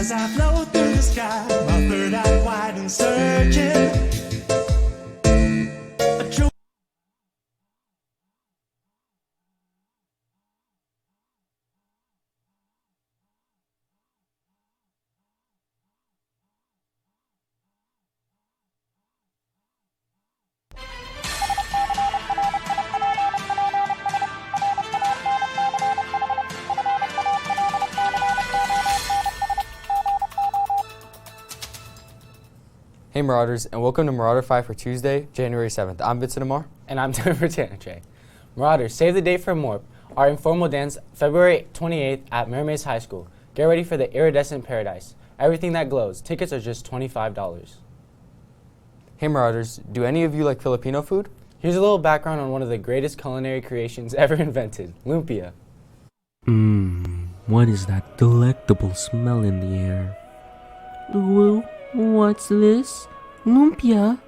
As I float through the sky, my third eye wide and searching. Hey Marauders, and welcome to Marauder 5 for Tuesday, January 7th. I'm Vincent Amar. And I'm Denver Tanachay. Marauders, save the date for MORP, our informal dance, February 28th at Mmhs High School. Get ready for the iridescent paradise. Everything that glows. Tickets are just $25. Hey Marauders, do any of you like Filipino food? Here's a little background on one of the greatest culinary creations ever invented, lumpia. What is that delectable smell in the air? Ooh, what's this? Lumpia?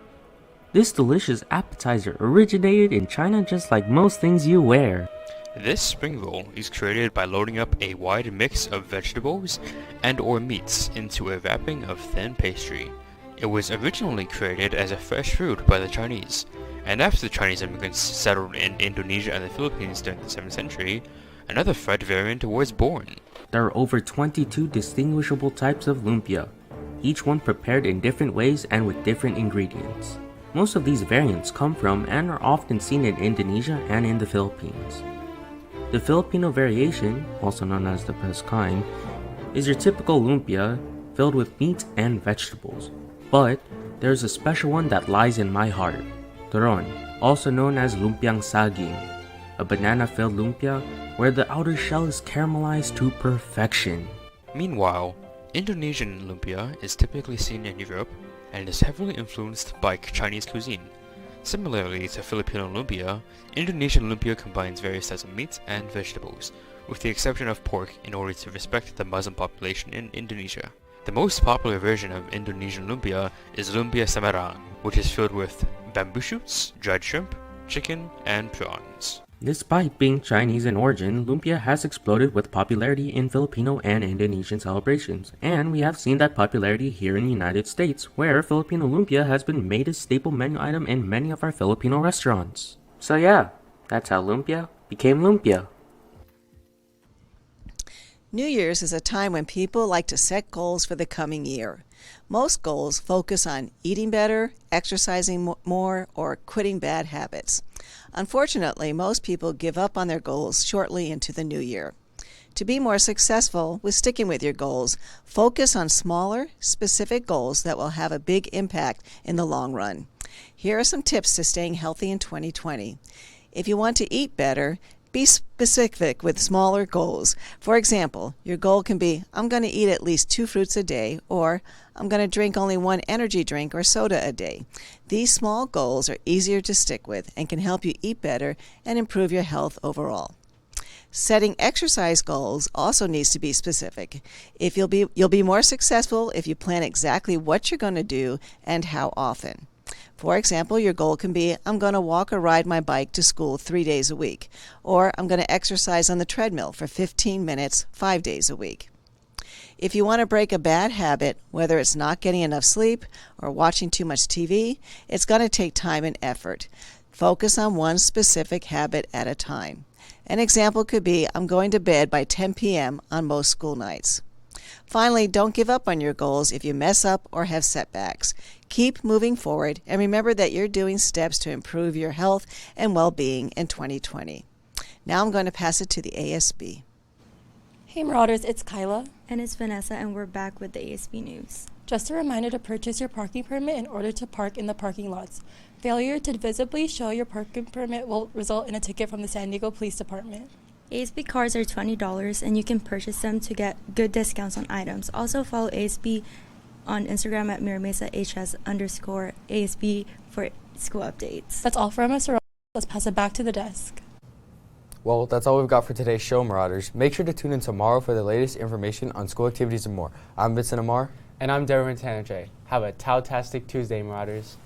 This delicious appetizer originated in China just like most things you wear. This spring roll is created by loading up a wide mix of vegetables and or meats into a wrapping of thin pastry. It was originally created as a fresh fruit by the Chinese, and after the Chinese immigrants settled in Indonesia and the Philippines during the 7th century, another fried variant was born. There are over 22 distinguishable types of lumpia, each one prepared in different ways and with different ingredients. Most of these variants come from and are often seen in Indonesia and in the Philippines. The Filipino variation, also known as the best kind, is your typical lumpia filled with meat and vegetables. But there's a special one that lies in my heart, turon, also known as lumpiang saging, a banana-filled lumpia where the outer shell is caramelized to perfection. Meanwhile, Indonesian lumpia is typically seen in Europe and is heavily influenced by Chinese cuisine. Similarly to Filipino lumpia, Indonesian lumpia combines various types of meats and vegetables, with the exception of pork in order to respect the Muslim population in Indonesia. The most popular version of Indonesian lumpia is lumpia samarang, which is filled with bamboo shoots, dried shrimp, chicken, and prawns. Despite being Chinese in origin, lumpia has exploded with popularity in Filipino and Indonesian celebrations, and we have seen that popularity here in the United States, where Filipino lumpia has been made a staple menu item in many of our Filipino restaurants. So yeah, that's how lumpia became lumpia. New Year's is a time when people like to set goals for the coming year. Most goals focus on eating better, exercising more, or quitting bad habits. Unfortunately, most people give up on their goals shortly into the new year. To be more successful with sticking with your goals, focus on smaller, specific goals that will have a big impact in the long run. Here are some tips to staying healthy in 2020. If you want to eat better, be specific with smaller goals. For example, your goal can be, I'm going to eat at least 2 fruits a day, or I'm going to drink only 1 energy drink or soda a day. These small goals are easier to stick with and can help you eat better and improve your health overall. Setting exercise goals also needs to be specific. You'll be more successful if you plan exactly what you're going to do and how often. For example, your goal can be, I'm going to walk or ride my bike to school 3 days a week, or I'm going to exercise on the treadmill for 15 minutes 5 days a week. If you want to break a bad habit, whether it's not getting enough sleep or watching too much TV, it's going to take time and effort. Focus on one specific habit at a time. An example could be, I'm going to bed by 10 p.m. on most school nights. Finally, don't give up on your goals if you mess up or have setbacks. Keep moving forward and remember that you're doing steps to improve your health and well-being in 2020. Now I'm going to pass it to the ASB. Hey Marauders, it's Kyla. And it's Vanessa, and we're back with the ASB news. Just a reminder to purchase your parking permit in order to park in the parking lots. Failure to visibly show your parking permit will result in a ticket from the San Diego Police Department. ASB cards are $20, and you can purchase them to get good discounts on items. Also follow ASB on Instagram at @miramesa_ASB for school updates. That's all from us. Let's pass it back to the desk. Well, that's all we've got for today's show, Marauders. Make sure to tune in tomorrow for the latest information on school activities and more. I'm Vincent Amar. And I'm Derwin Tanachay. Have a Tau-tastic Tuesday, Marauders.